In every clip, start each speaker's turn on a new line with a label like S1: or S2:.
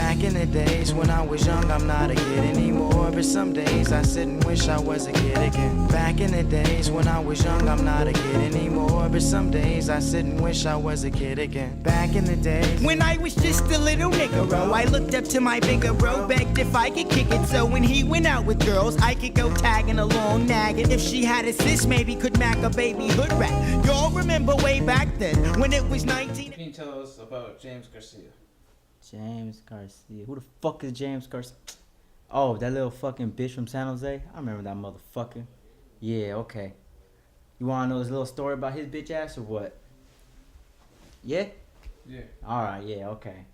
S1: Back in the days when I was young, I'm not a kid anymore. But some days I sit and wish I was a kid again. Back in the days when I was young, I'm not a kid anymore. But some days I sit and wish I was a kid again. Back in the days
S2: when I was just a little nigga, I looked up to my bigger bro, begged if I could kick it. So when he went out with girls, I could go tagging along, nagging. If she had a sis, maybe could mac a baby hood rat. Y'all remember way back then when it was 19.
S3: Can you tell us about James Garcia?
S4: James Garcia. Who the fuck is James Garcia? Oh, that little fucking bitch from San Jose? I remember that motherfucker. Yeah, okay. You wanna know this little story about his bitch ass or what? Yeah?
S3: Yeah.
S4: Alright, yeah, okay.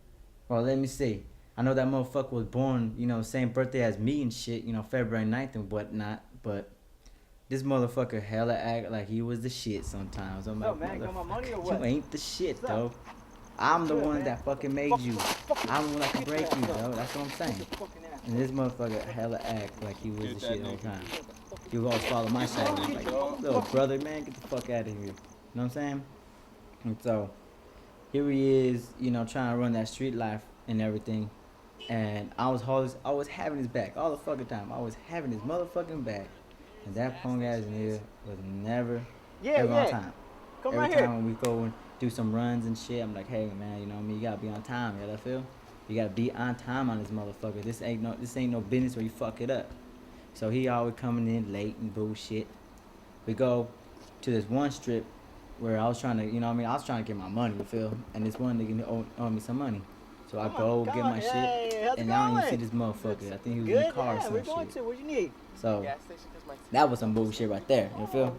S4: Well, let me see. I know that motherfucker was born, you know, same birthday as me and shit, you know, February 9th and whatnot, but this motherfucker hella act like he was the shit sometimes. I'm like,
S5: man, got my money or what?
S4: you ain't the shit, though. I'm the one that fucking made you. I'm the one that can break you, though. That's what I'm saying. And this motherfucker hella act like he was the shit all the time. He would always follow my side. Like, little brother, man, get the fuck out of here. You know what I'm saying? And so, here he is, you know, trying to run that street life and everything. And I was having his back all the fucking time. I was having his motherfucking back. And that punk ass nigga was never, ever on time. Every time when we go and do some runs and shit, I'm like, hey man, you know what I mean? You gotta be on time, you gotta feel? You gotta be on time on this motherfucker. This ain't no business where you fuck it up. So he always coming in late and bullshit. We go to this one strip where I was trying to, you know what I mean? I was trying to get my money, you feel? And this one nigga owe me some money. So I go get my shit, and I don't even see this motherfucker. I think he was in the car or some shit.
S5: What you need?
S4: So that was some bullshit right there, you feel?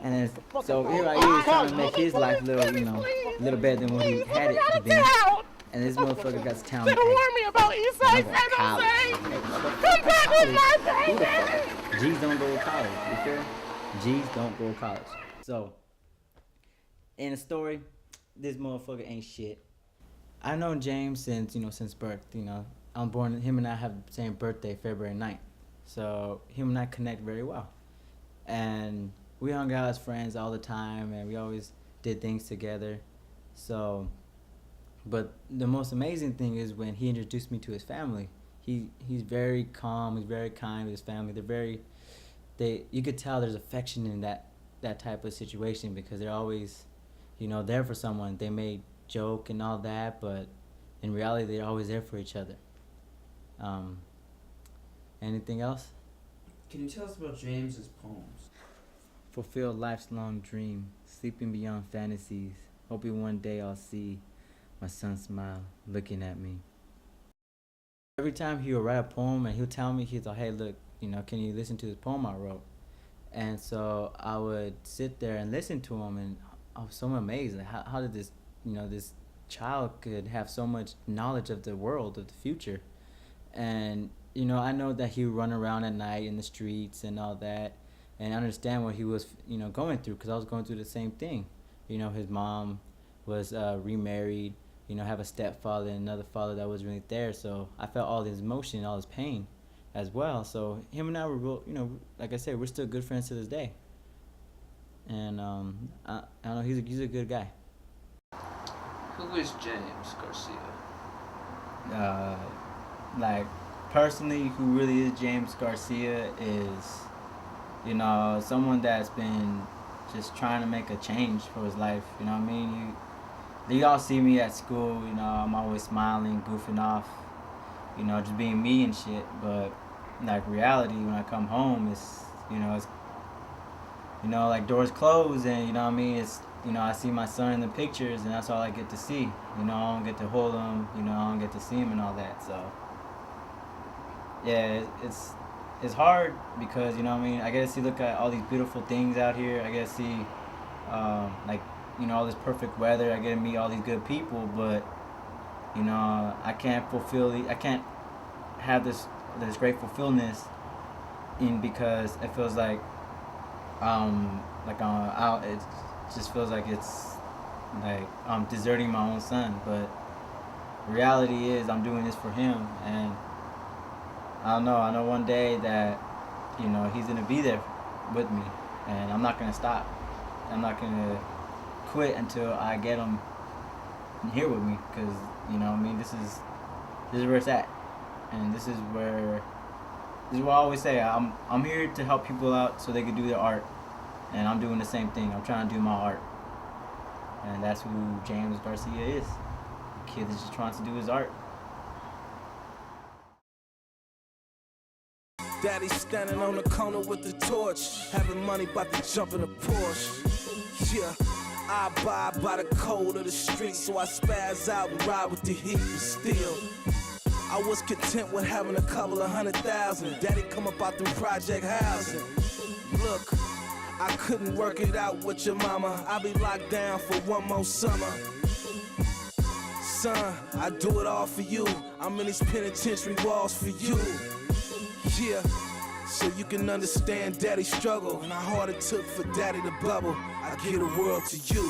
S4: And then, so here I is trying to make his life little, you know, a little better than what he had it to be. And this motherfucker got to tell me,
S6: warn me about Eastside San Jose. Come back with my baby.
S4: G's don't go to college, you feel? G's don't go to college. So, in the story, this motherfucker ain't shit. I know James since birth, you know. I'm born, him and I have the same birthday, February 9th. So him and I connect very well. And we hung out as friends all the time and we always did things together. So, but the most amazing thing is when he introduced me to his family. He's very calm, he's very kind with his family. You could tell there's affection in that type of situation because they're always, you know, there for someone. They may joke and all that, but in reality they're always there for each other. Anything else?
S3: Can you tell us about James's poems?
S4: Fulfill life's long dream, sleeping beyond fantasies, hoping one day I'll see my son smile looking at me. Every time he would write a poem and he'll tell me, he's like, hey look, you know, can you listen to this poem I wrote? And so I would sit there and listen to him, and I was so amazed. Like, how did this, you know, this child could have so much knowledge of the world, of the future? And, you know, I know that he would run around at night in the streets and all that, and I understand what he was, you know, going through, because I was going through the same thing. You know, his mom was remarried, you know, have a stepfather and another father that wasn't really there, so I felt all his emotion, all his pain as well. So him and I were real, you know, like I said, we're still good friends to this day. And I don't know, he's a good guy.
S3: Who is James Garcia?
S4: Like, personally, who really is James Garcia is, you know, someone that's been just trying to make a change for his life, you know what I mean? You all see me at school, you know, I'm always smiling, goofing off, you know, just being me and shit, but, like, reality, when I come home, it's, you know, like, doors closed, and, you know what I mean, it's, you know, I see my son in the pictures, and that's all I get to see. You know, I don't get to hold him, you know, I don't get to see him and all that, so. Yeah, it's hard because, you know what I mean, I get to see, look at all these beautiful things out here. I get to see, like, you know, all this perfect weather. I get to meet all these good people, but, you know, I can't have this great fulfillment because it feels like, it just feels like it's like I'm deserting my own son. But reality is I'm doing this for him, and I don't know. I know one day that, you know, he's gonna be there with me, and I'm not gonna stop. I'm not gonna quit until I get him here with me, because, you know, I mean, This is where it's at, and this is where I always say I'm here to help people out so they can do their art, and I'm doing the same thing. I'm trying to do my art, and that's who James Garcia is. The kid is just trying to do his art.
S5: Daddy's standing on the corner with the torch, having money about to jump in a Porsche. Yeah, I abide by the code of the street, so I spaz out and ride with the heat, but still I was content with having a couple of 100,000. Daddy come up out them project housing. Look, I couldn't work it out with your mama. I'll be locked down for one more summer. Son, I do it all for you. I'm in these penitentiary walls for you. Yeah, so you can understand daddy's struggle and how hard it took for daddy to bubble. I give the world to you.